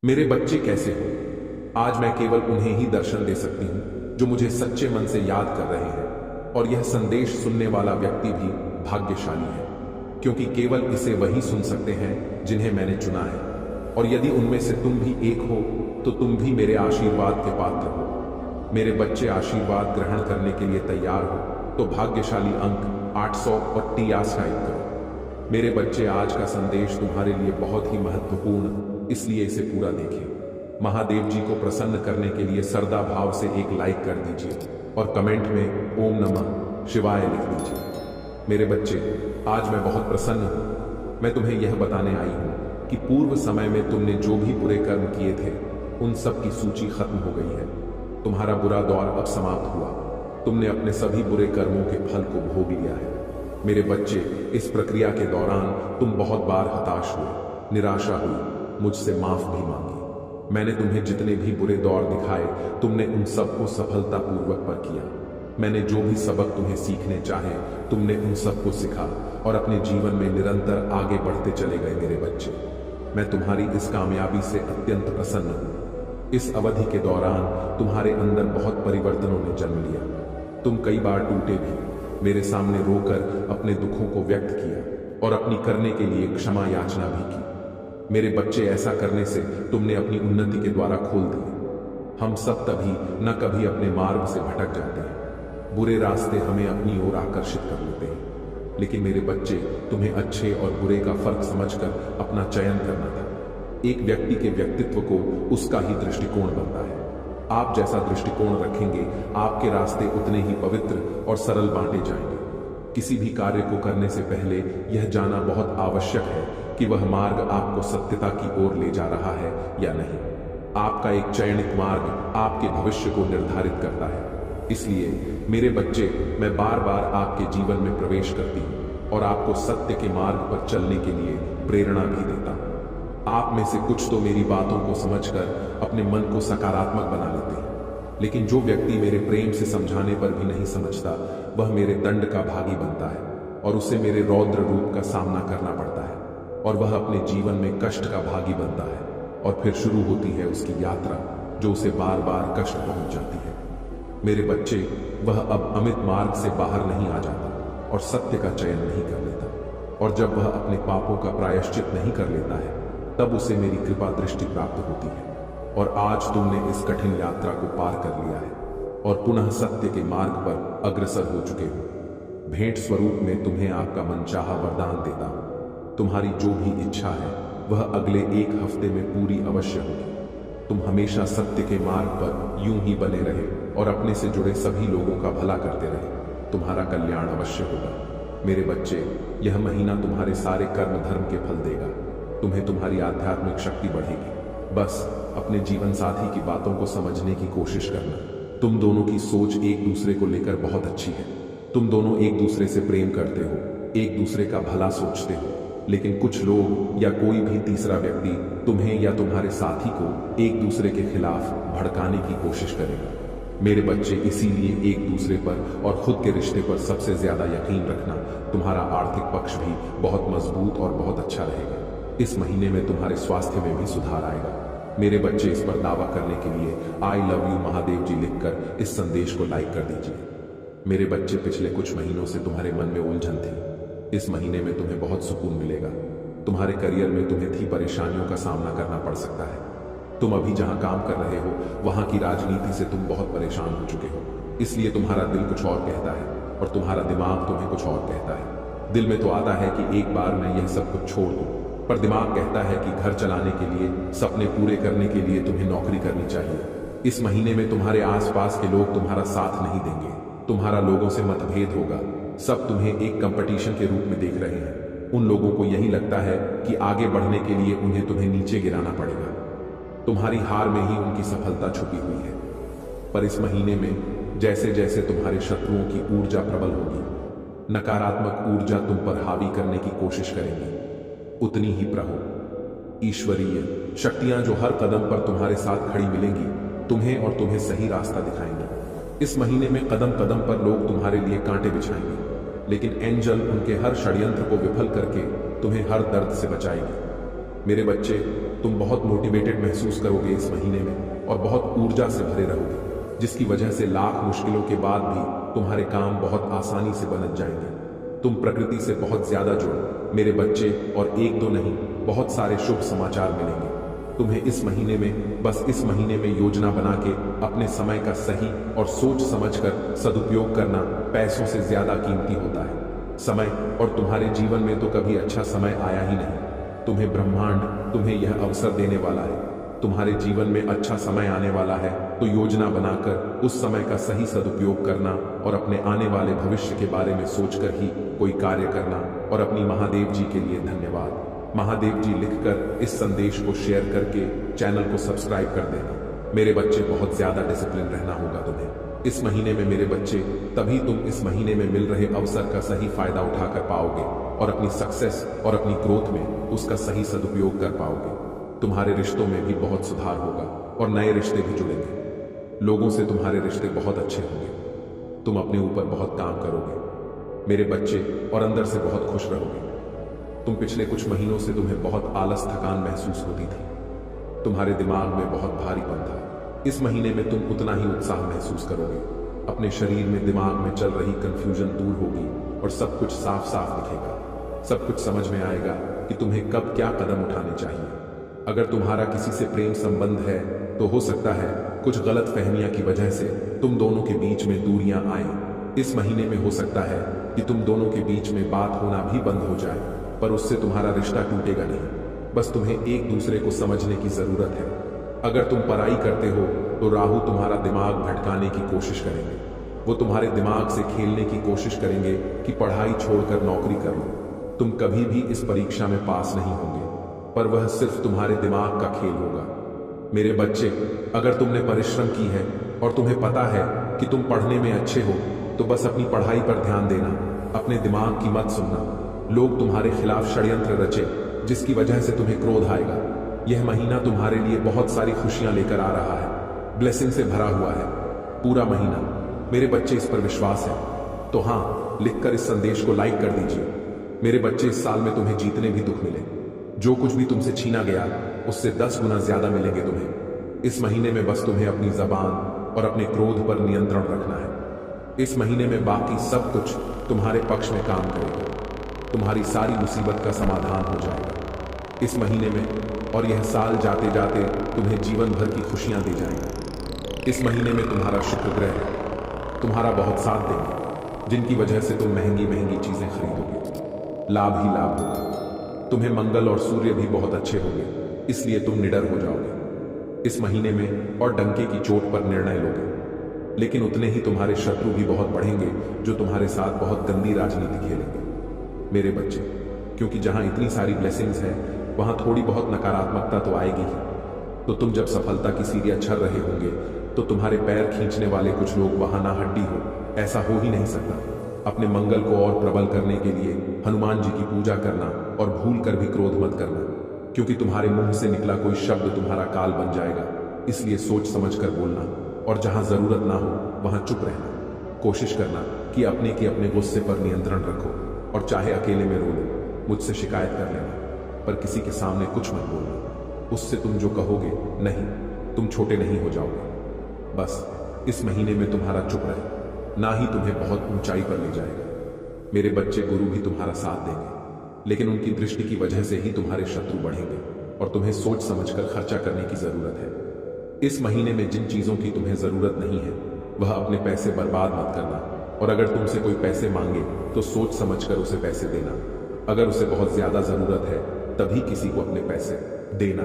मेरे बच्चे कैसे हो? आज मैं केवल उन्हें ही दर्शन दे सकती हूँ जो मुझे सच्चे मन से याद कर रहे हैं। और यह संदेश सुनने वाला व्यक्ति भी भाग्यशाली है, क्योंकि केवल इसे वही सुन सकते हैं जिन्हें मैंने चुना है। और यदि उनमें से तुम भी एक हो तो तुम भी मेरे आशीर्वाद के पात्र हो। मेरे बच्चे, आशीर्वाद ग्रहण करने के लिए तैयार हो तो भाग्यशाली अंक 800 टाइप करो। मेरे बच्चे, आज का संदेश तुम्हारे लिए बहुत ही महत्वपूर्ण, इसलिए इसे पूरा देखें। महादेव जी को प्रसन्न करने के लिए श्रद्धा भाव से एक लाइक कर दीजिए और कमेंट में ओम नमः शिवाय लिख दीजिए। मेरे बच्चे, आज मैं बहुत प्रसन्न हूं। मैं तुम्हें यह बताने आई हूं कि पूर्व समय में तुमने जो भी बुरे कर्म किए थे उन सब की सूची खत्म हो गई है। तुम्हारा बुरा दौर अब समाप्त हुआ। तुमने अपने सभी बुरे कर्मों के फल को भोग लिया है। मेरे बच्चे, इस प्रक्रिया के दौरान तुम बहुत बार हताश हुए, निराशा हुई, मुझसे माफ भी मांगी। मैंने तुम्हें जितने भी बुरे दौर दिखाए तुमने उन सबको सफलतापूर्वक पर किया। मैंने जो भी सबक तुम्हें सीखने चाहे तुमने उन सबको सीखा और अपने जीवन में निरंतर आगे बढ़ते चले गए। मेरे बच्चे, मैं तुम्हारी इस कामयाबी से अत्यंत प्रसन्न हूं। इस अवधि के दौरान तुम्हारे अंदर बहुत परिवर्तनों ने जन्म लिया। तुम कई बार टूटे भी, मेरे सामने रोकर अपने दुखों को व्यक्त किया और अपनी करने के लिए क्षमा याचना भी की। मेरे बच्चे, ऐसा करने से तुमने अपनी उन्नति के द्वारा खोल दिए। हम सब तभी न कभी अपने मार्ग से भटक जाते हैं। बुरे रास्ते हमें अपनी ओर आकर्षित कर लेते हैं। लेकिन मेरे बच्चे, तुम्हें अच्छे और बुरे का फर्क समझकर अपना चयन करना था। एक व्यक्ति के व्यक्तित्व को उसका ही दृष्टिकोण बनता है। आप जैसा दृष्टिकोण रखेंगे, आपके रास्ते उतने ही पवित्र और सरल बांटे जाएंगे। किसी भी कार्य को करने से पहले यह जानना बहुत आवश्यक है कि वह मार्ग आपको सत्यता की ओर ले जा रहा है या नहीं। आपका एक चयनित मार्ग आपके भविष्य को निर्धारित करता है। इसलिए मेरे बच्चे, मैं बार बार आपके जीवन में प्रवेश करती हूँ और आपको सत्य के मार्ग पर चलने के लिए प्रेरणा भी देता हूँ। आप में से कुछ तो मेरी बातों को समझकर अपने मन को सकारात्मक बना लेते हैं, लेकिन जो व्यक्ति मेरे प्रेम से समझाने पर भी नहीं समझता वह मेरे दंड का भागी बनता है और उसे मेरे रौद्र रूप का सामना करना पड़ता है और वह अपने जीवन में कष्ट का भागी बनता है। और फिर शुरू होती है उसकी यात्रा जो उसे बार बार कष्ट पहुंच जाती है। मेरे बच्चे, वह अब अमित मार्ग से बाहर नहीं आ जाता और सत्य का चयन नहीं कर लेता। और जब वह अपने पापों का प्रायश्चित नहीं कर लेता है तब उसे मेरी कृपा दृष्टि प्राप्त होती है। और आज तुमने इस कठिन यात्रा को पार कर लिया है और पुनः सत्य के मार्ग पर अग्रसर हो चुके हो। भेंट स्वरूप में तुम्हें आपका मनचाहा वरदान देता हूं। तुम्हारी जो भी इच्छा है वह अगले एक हफ्ते में पूरी अवश्य होगी। तुम हमेशा सत्य के मार्ग पर यूं ही बने रहे और अपने से जुड़े सभी लोगों का भला करते रहे। तुम्हारा कल्याण अवश्य होगा। मेरे बच्चे, यह महीना तुम्हारे सारे कर्म धर्म के फल देगा। तुम्हें तुम्हारी आध्यात्मिक शक्ति बढ़ेगी। बस अपने जीवन साथी की बातों को समझने की कोशिश करना। तुम दोनों की सोच एक दूसरे को लेकर बहुत अच्छी है। तुम दोनों एक दूसरे से प्रेम करते हो, एक दूसरे का भला सोचते हो। लेकिन कुछ लोग या कोई भी तीसरा व्यक्ति तुम्हें या तुम्हारे साथी को एक दूसरे के खिलाफ भड़काने की कोशिश करेगा। मेरे बच्चे, इसीलिए एक दूसरे पर और खुद के रिश्ते पर सबसे ज्यादा यकीन रखना। तुम्हारा आर्थिक पक्ष भी बहुत मजबूत और बहुत अच्छा रहेगा। इस महीने में तुम्हारे स्वास्थ्य में भी सुधार आएगा। मेरे बच्चे, इस पर दावा करने के लिए आई लव यू महादेव जी लिखकर इस संदेश को लाइक कर दीजिए। मेरे बच्चे, पिछले कुछ महीनों से तुम्हारे मन में उलझन थी। इस महीने में तुम्हें बहुत सुकून मिलेगा। तुम्हारे करियर में तुम्हें थी परेशानियों का सामना करना पड़ सकता है। तुम अभी जहां काम कर रहे हो वहां की राजनीति से तुम बहुत परेशान हो चुके हो। इसलिए तुम्हारा दिल कुछ और कहता है और तुम्हारा दिमाग तुम्हें कुछ और कहता है। दिल में तो आता है कि एक बार मैं यह सब कुछ छोड़ दूं, पर दिमाग कहता है कि घर चलाने के लिए, सपने पूरे करने के लिए तुम्हें नौकरी करनी चाहिए। इस महीने में तुम्हारे आसपास के लोग तुम्हारा साथ नहीं देंगे। तुम्हारा लोगों से मतभेद होगा। सब तुम्हें एक कंपटीशन के रूप में देख रहे हैं। उन लोगों को यही लगता है कि आगे बढ़ने के लिए उन्हें तुम्हें नीचे गिराना पड़ेगा। तुम्हारी हार में ही उनकी सफलता छुपी हुई है। पर इस महीने में जैसे जैसे तुम्हारे शत्रुओं की ऊर्जा प्रबल होगी, नकारात्मक ऊर्जा तुम पर हावी करने की कोशिश करेंगी, उतनी ही प्रभु ईश्वरीय शक्तियां जो हर कदम पर तुम्हारे साथ खड़ी मिलेंगी तुम्हें और तुम्हें सही रास्ता दिखाएंगी। इस महीने में कदम कदम पर लोग तुम्हारे लिए कांटे बिछाएंगे, लेकिन एंजल उनके हर षड्यंत्र को विफल करके तुम्हें हर दर्द से बचाएगी। मेरे बच्चे, तुम बहुत मोटिवेटेड महसूस करोगे इस महीने में और बहुत ऊर्जा से भरे रहोगे, जिसकी वजह से लाख मुश्किलों के बाद भी तुम्हारे काम बहुत आसानी से बन जाएंगे। तुम प्रकृति से बहुत ज्यादा जुड़ो मेरे बच्चे, और एक दो नहीं, बहुत सारे शुभ समाचार मिलेंगे तुम्हें इस महीने में। बस इस महीने में योजना बना के अपने समय का सही और सोच समझकर सदुपयोग करना पैसों से ज्यादा कीमती होता है। समय, और तुम्हारे जीवन में तो कभी अच्छा समय आया ही नहीं। तुम्हें ब्रह्मांड तुम्हें यह अवसर देने वाला है। तुम्हारे जीवन में अच्छा समय आने वाला है, तो योजना बनाकर उस समय का सही सदुपयोग करना और अपने आने वाले भविष्य के बारे में सोचकर ही कोई कार्य करना। और अपनी महादेव जी के लिए धन्यवाद। महादेव जी लिखकर इस संदेश को शेयर करके चैनल को सब्सक्राइब कर देना। मेरे बच्चे, बहुत ज्यादा डिसिप्लिन रहना होगा तुम्हें इस महीने में मेरे बच्चे, तभी तुम इस महीने में मिल रहे अवसर का सही फायदा उठाकर पाओगे और अपनी सक्सेस और अपनी ग्रोथ में उसका सही सदुपयोग कर पाओगे। तुम्हारे रिश्तों में भी बहुत सुधार होगा और नए रिश्ते भी जुड़ेंगे। लोगों से तुम्हारे रिश्ते बहुत अच्छे होंगे। तुम अपने ऊपर बहुत काम करोगे मेरे बच्चे, और अंदर से बहुत खुश रहोगे। तुम पिछले कुछ महीनों से तुम्हें बहुत आलस थकान महसूस होती थी। तुम्हारे दिमाग में बहुत भारीपन था। इस महीने में तुम उतना ही उत्साह महसूस करोगे। अपने शरीर में, दिमाग में चल रही कंफ्यूजन दूर होगी और सब कुछ साफ साफ दिखेगा। सब कुछ समझ में आएगा कि तुम्हें कब क्या कदम उठाने चाहिए। अगर तुम्हारा किसी से प्रेम संबंध है तो हो सकता है कुछ गलत फहमियां की वजह से तुम दोनों के बीच में दूरियां आए। इस महीने में हो सकता है कि तुम दोनों के बीच में बात होना भी बंद हो जाए, पर उससे तुम्हारा रिश्ता टूटेगा नहीं। बस तुम्हें एक दूसरे को समझने की जरूरत है। अगर तुम पढ़ाई करते हो तो राहु तुम्हारा दिमाग भटकाने की कोशिश करेंगे। वो तुम्हारे दिमाग से खेलने की कोशिश करेंगे कि पढ़ाई छोड़कर नौकरी कर लो। तुम कभी भी इस परीक्षा में पास नहीं होंगे, पर वह सिर्फ तुम्हारे दिमाग का खेल होगा। मेरे बच्चे, अगर तुमने परिश्रम की है और तुम्हें पता है कि तुम पढ़ने में अच्छे हो, तो बस अपनी पढ़ाई पर ध्यान देना, अपने दिमाग की मत सुनना। लोग तुम्हारे खिलाफ षड्यंत्र रचे, जिसकी वजह से तुम्हें क्रोध आएगा। यह महीना तुम्हारे लिए बहुत सारी खुशियां लेकर आ रहा है, ब्लेसिंग से भरा हुआ है पूरा महीना। मेरे बच्चे, इस पर विश्वास है तो हाँ लिखकर इस संदेश को लाइक कर दीजिए। मेरे बच्चे, इस साल में तुम्हें जितने भी दुख मिले, जो कुछ भी तुमसे छीना गया, उससे 10 गुना ज्यादा मिलेंगे तुम्हें। इस महीने में बस तुम्हें अपनी जबान और अपने क्रोध पर नियंत्रण रखना है। इस महीने में बाकी सब कुछ तुम्हारे पक्ष में काम करेगा। तुम्हारी सारी मुसीबत का समाधान हो जाएगा इस महीने में, और यह साल जाते जाते तुम्हें जीवन भर की खुशियां दे जाएगा। इस महीने में तुम्हारा शुक्र ग्रह तुम्हारा बहुत साथ देंगे, जिनकी वजह से तुम महंगी महंगी चीजें खरीदोगे। लाभ ही लाभ होगा। तुम्हें मंगल और सूर्य भी बहुत अच्छे होंगे, इसलिए तुम निडर हो जाओगे इस महीने में और डंके की चोट पर निर्णय लोगे। लेकिन उतने ही तुम्हारे शत्रु भी बहुत बढ़ेंगे, जो तुम्हारे साथ बहुत गंदी राजनीति खेलेंगे मेरे बच्चे, क्योंकि जहां इतनी सारी ब्लेसिंग्स है वहां थोड़ी बहुत नकारात्मकता तो आएगी ही। तो तुम जब सफलता की सीढ़ियां चढ़ रहे होंगे तो तुम्हारे पैर खींचने वाले कुछ लोग वहां ना हड्डी हो, ऐसा हो ही नहीं सकता। अपने मंगल को और प्रबल करने के लिए हनुमान जी की पूजा करना और भूल कर भी क्रोध मत करना, क्योंकि तुम्हारे मुंह से निकला कोई शब्द तुम्हारा काल बन जाएगा। इसलिए सोच समझ कर बोलना, और जहां जरूरत ना हो वहां चुप रहना। कोशिश करना कि अपने गुस्से पर नियंत्रण रखो, और चाहे अकेले में रो लो, मुझसे शिकायत कर लेना, पर किसी के सामने कुछ मत बोलना। उससे तुम जो कहोगे, नहीं, तुम छोटे नहीं हो जाओगे। बस इस महीने में तुम्हारा चुप रहे, ना ही तुम्हें बहुत ऊंचाई पर ले जाएगा। मेरे बच्चे, गुरु भी तुम्हारा साथ देंगे, लेकिन उनकी दृष्टि की वजह से ही तुम्हारे शत्रु बढ़ेंगे, और तुम्हें सोच समझकर खर्चा करने की जरूरत है। इस महीने में जिन चीजों की तुम्हें जरूरत नहीं है, वह अपने पैसे बर्बाद मत करना, और अगर तुमसे कोई पैसे मांगे तो सोच समझकर उसे पैसे देना। अगर उसे बहुत ज्यादा जरूरत है तभी किसी को अपने पैसे देना।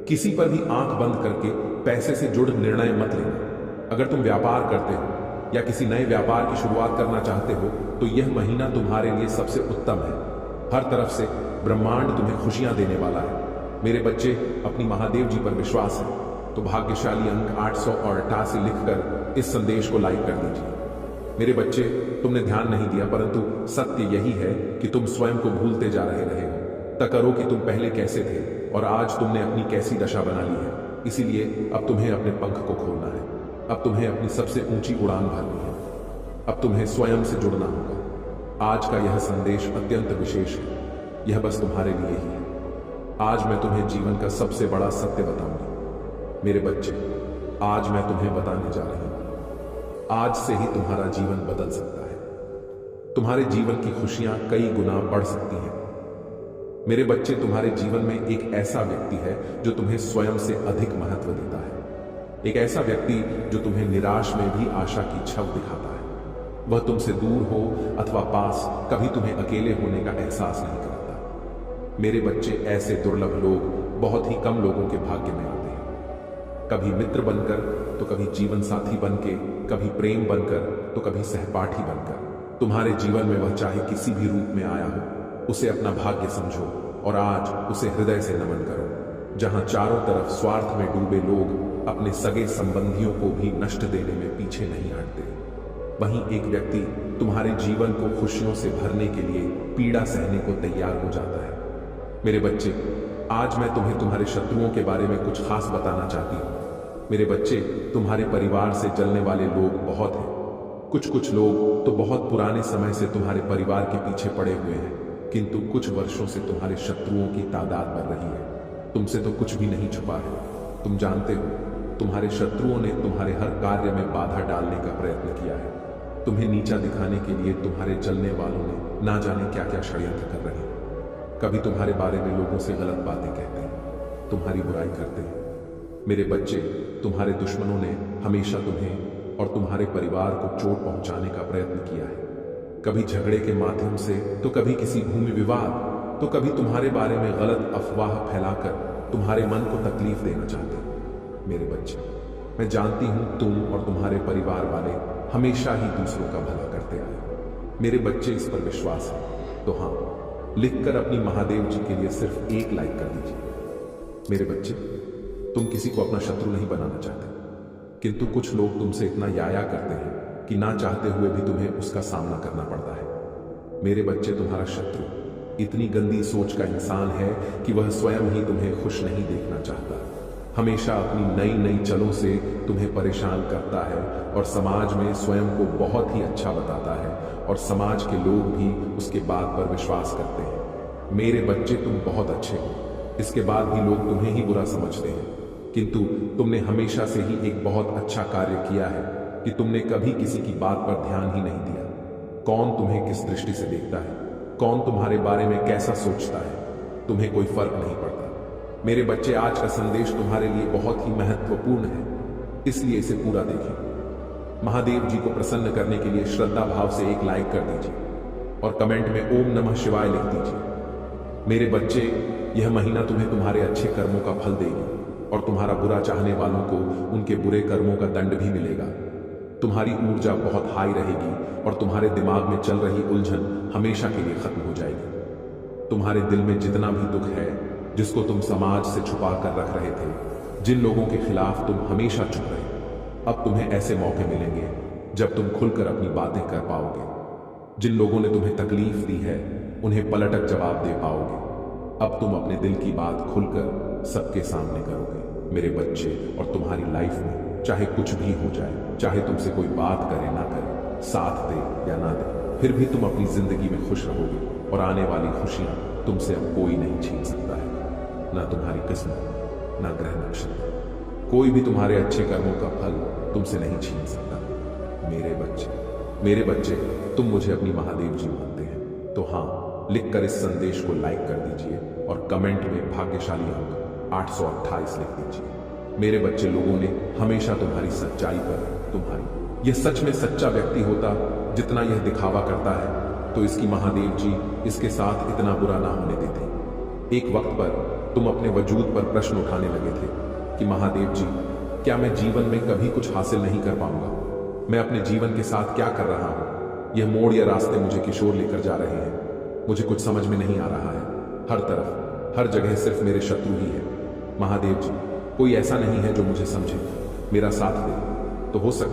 किसी पर भी आंख बंद करके पैसे से जुड़ निर्णय मत लेना। अगर तुम व्यापार करते हो या किसी नए व्यापार की शुरुआत करना चाहते हो तो यह महीना तुम्हारे लिए सबसे उत्तम है। हर तरफ से ब्रह्मांड तुम्हें खुशियां देने वाला है। मेरे बच्चे, अपनी महादेव जी पर विश्वास है तो भाग्यशाली अंक 888 लिखकर इस संदेश को लाइक कर दीजिए। मेरे बच्चे, तुमने ध्यान नहीं दिया, परंतु सत्य यही है कि तुम स्वयं को भूलते जा रहे हो। तकरो कि तुम पहले कैसे थे और आज तुमने अपनी कैसी दशा बना ली है। इसीलिए अब तुम्हें अपने पंख को खोलना है। अब तुम्हें अपनी सबसे ऊंची उड़ान भरनी है। अब तुम्हें स्वयं से जुड़ना होगा। आज का यह संदेश अत्यंत विशेष है। यह बस तुम्हारे लिए ही है। आज मैं तुम्हें जीवन का सबसे बड़ा सत्य बताऊंगी। मेरे बच्चे, आज मैं तुम्हें बताने जा रही हूं, आज से ही तुम्हारा जीवन बदल सकता है। तुम्हारे जीवन की खुशियां कई गुना बढ़ सकती हैं। मेरे बच्चे, तुम्हारे जीवन में एक ऐसा व्यक्ति है जो तुम्हें स्वयं से अधिक महत्व देता है। एक ऐसा व्यक्ति जो तुम्हें निराश में भी आशा की छव दिखाता है। वह तुमसे दूर हो अथवा पास, कभी तुम्हें अकेले होने का एहसास नहीं कराता। मेरे बच्चे, ऐसे दुर्लभ लोग बहुत ही कम लोगों के भाग्य में आते हैं। कभी मित्र बनकर, तो कभी जीवन साथी बनके, कभी प्रेम बनकर, तो कभी सहपाठी बनकर। तुम्हारे जीवन में वह चाहे किसी भी रूप में आया हो, उसे अपना भाग्य समझो और आज उसे हृदय से नमन करो। जहां चारों तरफ स्वार्थ में डूबे लोग अपने सगे संबंधियों को भी नष्ट देने में पीछे नहीं हटते, वहीं एक व्यक्ति तुम्हारे जीवन को खुशियों से भरने के लिए पीड़ा सहने को तैयार हो जाता है। मेरे बच्चे, आज मैं तुम्हें तुम्हारे शत्रुओं के बारे में कुछ खास बताना चाहती हूं। मेरे बच्चे, तुम्हारे परिवार से जलने वाले लोग बहुत हैं। कुछ लोग तो बहुत पुराने समय से तुम्हारे परिवार के पीछे पड़े हुए हैं, किंतु कुछ वर्षों से तुम्हारे शत्रुओं की तादाद बढ़ रही है। तुमसे तो कुछ भी नहीं छुपा है। तुम जानते हो, तुम्हारे शत्रुओं ने तुम्हारे हर कार्य में बाधा डालने का प्रयत्न किया है। तुम्हें नीचा दिखाने के लिए तुम्हारे जलने वालों ने ना जाने क्या क्या षड्यंत्र कर रहे हैं। कभी तुम्हारे बारे में लोगों से गलत बातें कहते हैं, तुम्हारी बुराई करते हैं। मेरे बच्चे, तुम्हारे दुश्मनों ने हमेशा तुम्हें और तुम्हारे परिवार को चोट पहुंचाने का प्रयत्न किया है। कभी झगड़े के माध्यम से, तो कभी किसी भूमि विवाद, तो कभी तुम्हारे बारे में गलत अफवाह फैलाकर तुम्हारे मन को तकलीफ देना चाहते हैं। मेरे बच्चे, मैं जानती हूं तुम और तुम्हारे परिवार वाले हमेशा ही दूसरों का भला करते आए। मेरे बच्चे, इस पर विश्वास है तो हाँ, लिखकर अपनी महादेव जी के लिए सिर्फ एक लाइक कर दीजिए। मेरे बच्चे, तुम किसी को अपना शत्रु नहीं बनाना चाहते, किंतु कुछ लोग तुमसे इतना याया करते हैं कि ना चाहते हुए भी तुम्हें उसका सामना करना पड़ता है। मेरे बच्चे, तुम्हारा शत्रु इतनी गंदी सोच का इंसान है कि वह स्वयं ही तुम्हें खुश नहीं देखना चाहता। हमेशा अपनी नई नई चलों से तुम्हें परेशान करता है और समाज में स्वयं को बहुत ही अच्छा बताता है और समाज के लोग भी उसके बात पर विश्वास करते हैं। मेरे बच्चे, तुम बहुत अच्छे हो, इसके बाद भी लोग तुम्हें ही बुरा समझते हैं, किंतु तुमने हमेशा से ही एक बहुत अच्छा कार्य किया है कि तुमने कभी किसी की बात पर ध्यान ही नहीं दिया। कौन तुम्हें किस दृष्टि से देखता है, कौन तुम्हारे बारे में कैसा सोचता है, तुम्हें कोई फर्क नहीं पड़ता। मेरे बच्चे, आज का संदेश तुम्हारे लिए बहुत ही महत्वपूर्ण है, इसलिए इसे पूरा देखें। महादेव जी को प्रसन्न करने के लिए श्रद्धा भाव से एक लाइक कर दीजिए और कमेंट में ओम नमः शिवाय लिख दीजिए। मेरे बच्चे, यह महीना तुम्हें तुम्हारे अच्छे कर्मों का फल देगी और तुम्हारा बुरा चाहने वालों को उनके बुरे कर्मों का दंड भी मिलेगा। तुम्हारी ऊर्जा बहुत हाई रहेगी और तुम्हारे दिमाग में चल रही उलझन हमेशा के लिए खत्म हो जाएगी। तुम्हारे दिल में जितना भी दुख है, जिसको तुम समाज से छुपा कर रख रहे थे, जिन लोगों के खिलाफ तुम हमेशा चुप रहे, अब तुम्हें ऐसे मौके मिलेंगे जब तुम खुलकर अपनी बातें कर पाओगे। जिन लोगों ने तुम्हें तकलीफ दी है, उन्हें पलटक जवाब दे पाओगे। अब तुम अपने दिल की बात खुलकर सबके सामने करोगे। मेरे बच्चे, और तुम्हारी लाइफ में चाहे कुछ भी हो जाए, चाहे तुमसे कोई बात करे ना करे, साथ दे या ना दे, फिर भी तुम अपनी जिंदगी में खुश रहोगे और आने वाली खुशियां तुमसे अब कोई नहीं छीन सकता है। ना तुम्हारी किस्मत, ना ग्रह नक्षत्र, कोई भी तुम्हारे अच्छे कर्मों का फल तुमसे नहीं छीन सकता। मेरे बच्चे, तुम मुझे अपनी महादेव जी मानते हैं तो हाँ, लिखकर इस संदेश को लाइक कर दीजिए और कमेंट में भाग्यशाली अंक 828 लिख दीजिए। मेरे बच्चे, लोगों ने हमेशा तुम्हारी सच्चाई पर, यह सच में सच्चा व्यक्ति होता जितना यह दिखावा करता है, तो इसकी महादेव जी इसके साथ इतना बुरा ना होने देते। एक वक्त पर तुम अपने वजूद पर प्रश्न उठाने लगे थे कि महादेव जी, क्या मैं जीवन में कभी कुछ हासिल नहीं कर पाऊंगा? मैं अपने जीवन के साथ क्या कर रहा हूं? यह मोड़ या रास्ते मुझे किशोर लेकर जा रहे हैं। मुझे कुछ समझ में नहीं आ रहा है। हर तरफ, हर जगह सिर्फ मेरे शत्रु ही है। महादेव जी, कोई ऐसा नहीं है जो मुझे समझे, मेरा साथ दे, तो हो सकता